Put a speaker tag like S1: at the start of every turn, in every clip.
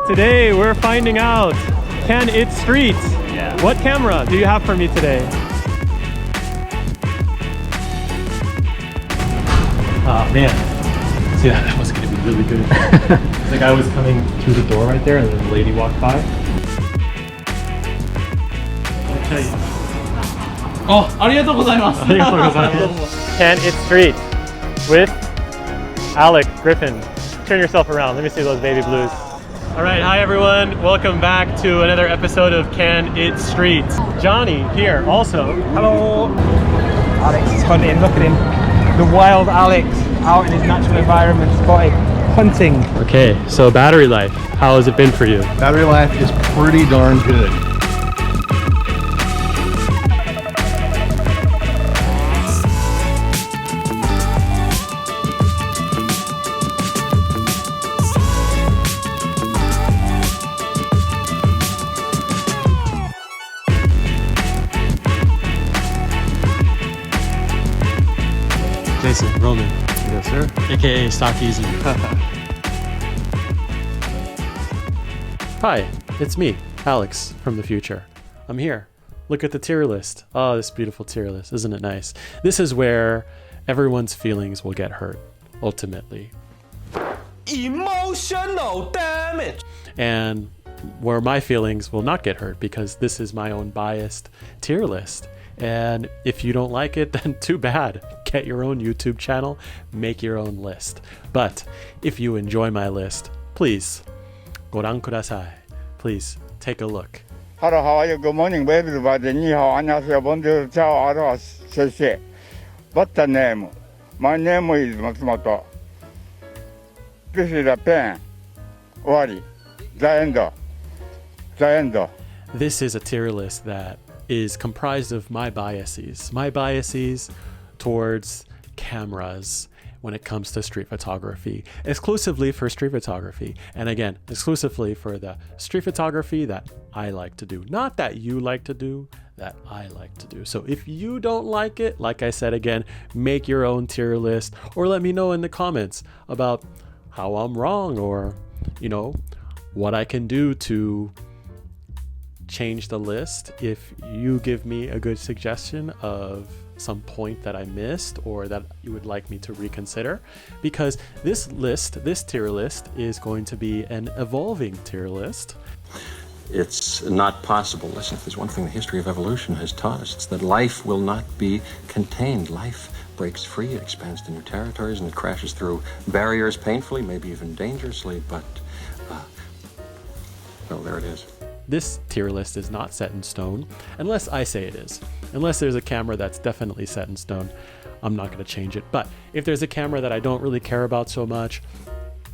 S1: Today we're finding out, can it street?
S2: Yeah.
S1: What camera do you have for me today? Oh man, see that was gonna be really good. The guy was coming through the door right there and then the lady walked by. Okay.
S2: Oh, ありがとうございます。
S1: Can it street with Alec Griffin. Turn yourself around, let me see those baby blues. Alright, hi everyone, welcome back to another episode of Can It Street. Johnny here also.
S3: Hello! Alex is hunting, look at him. The wild Alex out in his natural environment, spotted, hunting.
S1: Okay, so battery life, how has it been for you?
S4: Battery life is pretty darn good.
S1: Jason, Roman,
S4: Yes, sir.
S1: aka Stock Easy. Hi, it's me, Alex from the future. I'm here. Look at the tier list. Oh, this beautiful tier list. Isn't it nice? This is where everyone's feelings will get hurt, ultimately.
S2: Emotional damage.
S1: And where my feelings will not get hurt because this is my own biased tier list. And if you don't like it, then too bad. Get your own YouTube channel, make your own list. But if you enjoy my list, please, 고랑 kudasai. Please take a look.
S5: Hello, how are you? Good morning, everybody. 你好, 안녕하세요. Bonjour, ciao, aloha, 谢谢. What's the name? My name is Matsumoto. This is a pen. 終わり. The end. The end.
S1: This is a tier list that is comprised of my biases towards cameras when it comes to street photography, exclusively for street photography. And again, exclusively for the street photography that I like to do. Not that you like to do, that I like to do. So if you don't like it, like I said again, make your own tier list or let me know in the comments about how I'm wrong or, you know, what I can do to change the list. If you give me a good suggestion of some point that I missed or that you would like me to reconsider, because this tier list is going to be an evolving tier list.
S6: It's not possible. Listen, if there's one thing the history of evolution has taught us, it's that life will not be contained. Life breaks free, it expands to new territories, and it crashes through barriers painfully, maybe even dangerously, but, well, there it is.
S1: This tier list is not set in stone, unless I say it is. Unless there's a camera that's definitely set in stone, I'm not going to change it. But if there's a camera that I don't really care about so much,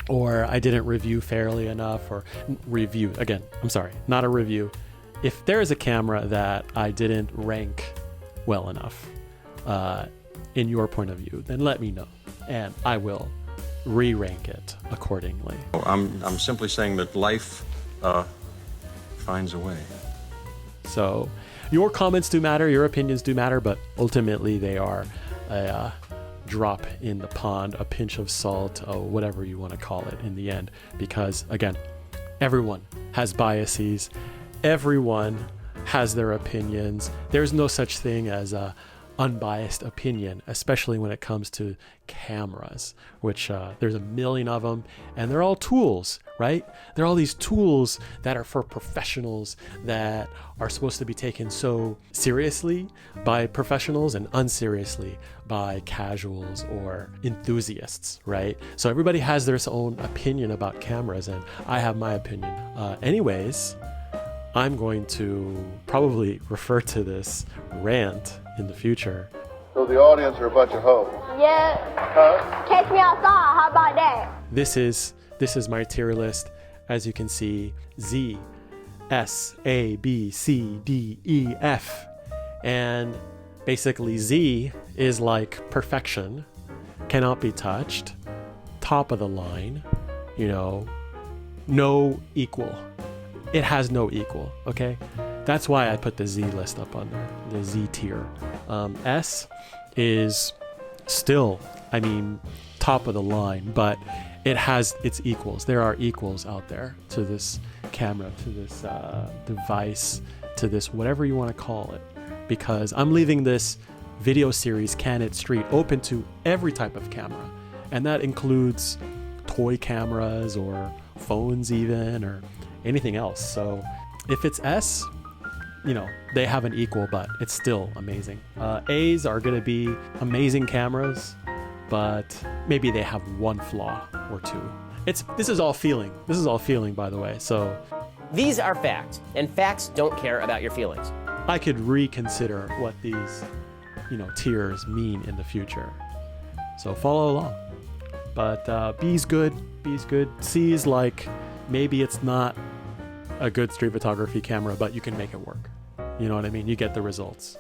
S1: or I didn't review fairly enough, or review, again, I'm sorry, not a review. If there is a camera that I didn't rank well enough, in your point of view, then let me know, and I will re-rank it accordingly.
S6: I'm simply saying that life, finds a way.
S1: So your comments do matter, your opinions do matter, but ultimately they are a drop in the pond, a pinch of salt, whatever you want to call it in the end. Because again, everyone has biases, everyone has their opinions. There's no such thing as a unbiased opinion, especially when it comes to cameras, which there's a million of them, and they're all tools, right? They're all these tools that are for professionals that are supposed to be taken so seriously by professionals and unseriously by casuals or enthusiasts, right? So everybody has their own opinion about cameras, and I have my opinion. Anyways, I'm going to probably refer to this rant in the future.
S4: So the audience are a bunch of hoes.
S7: Yeah.
S4: Huh?
S7: Catch me outside. How about that?
S1: This is my tier list. As you can see, Z, S, A, B, C, D, E, F. And basically Z is like perfection, cannot be touched, top of the line, you know, no equal. It has no equal, okay? That's why I put the Z list up on there, the Z tier. S is still, I mean, top of the line, but it has its equals. There are equals out there to this camera, to this device, to this whatever you want to call it, because I'm leaving this video series, Can It Street, open to every type of camera, and that includes toy cameras or phones even, or anything else. So if it's S, you know, they have an equal, but it's still amazing. A's are gonna be amazing cameras, but maybe they have one flaw or two. This is all feeling. This is all feeling, by the way. So
S8: These are facts, and facts don't care about your feelings.
S1: I could reconsider what these, you know, tiers mean in the future. So follow along. But B's good. B's good. C's like maybe it's not a good street photography camera, but you can make it work. You know what I mean? You get the results.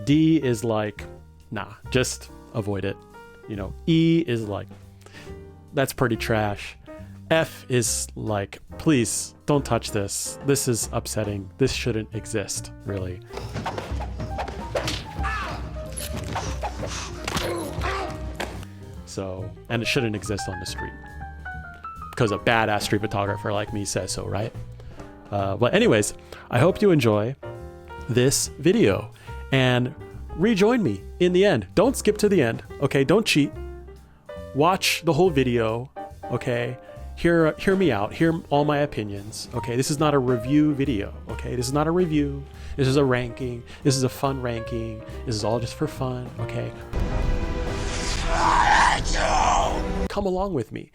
S1: D is like, nah, just avoid it. You know, E is like, that's pretty trash. F is like, please don't touch this. This is upsetting. This shouldn't exist, really. So, and it shouldn't exist on the street because a badass street photographer like me says so, right? But anyways, I hope you enjoy this video and rejoin me in the end. Don't skip to the end, okay? Don't cheat. Watch the whole video, okay? Hear me out. Hear all my opinions, okay? This is not a review video, okay? This is not a review. This is a ranking. This is a fun ranking. This is all just for fun, okay? Come along with me,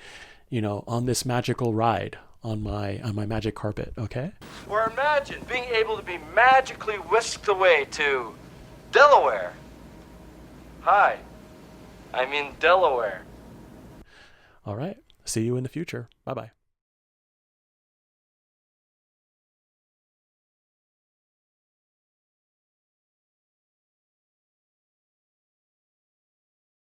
S1: you know, on this magical ride on my magic carpet, okay?
S9: Or imagine being able to be magically whisked away to Delaware. Hi, I'm in Delaware.
S1: All right. See you in the future. Bye-bye.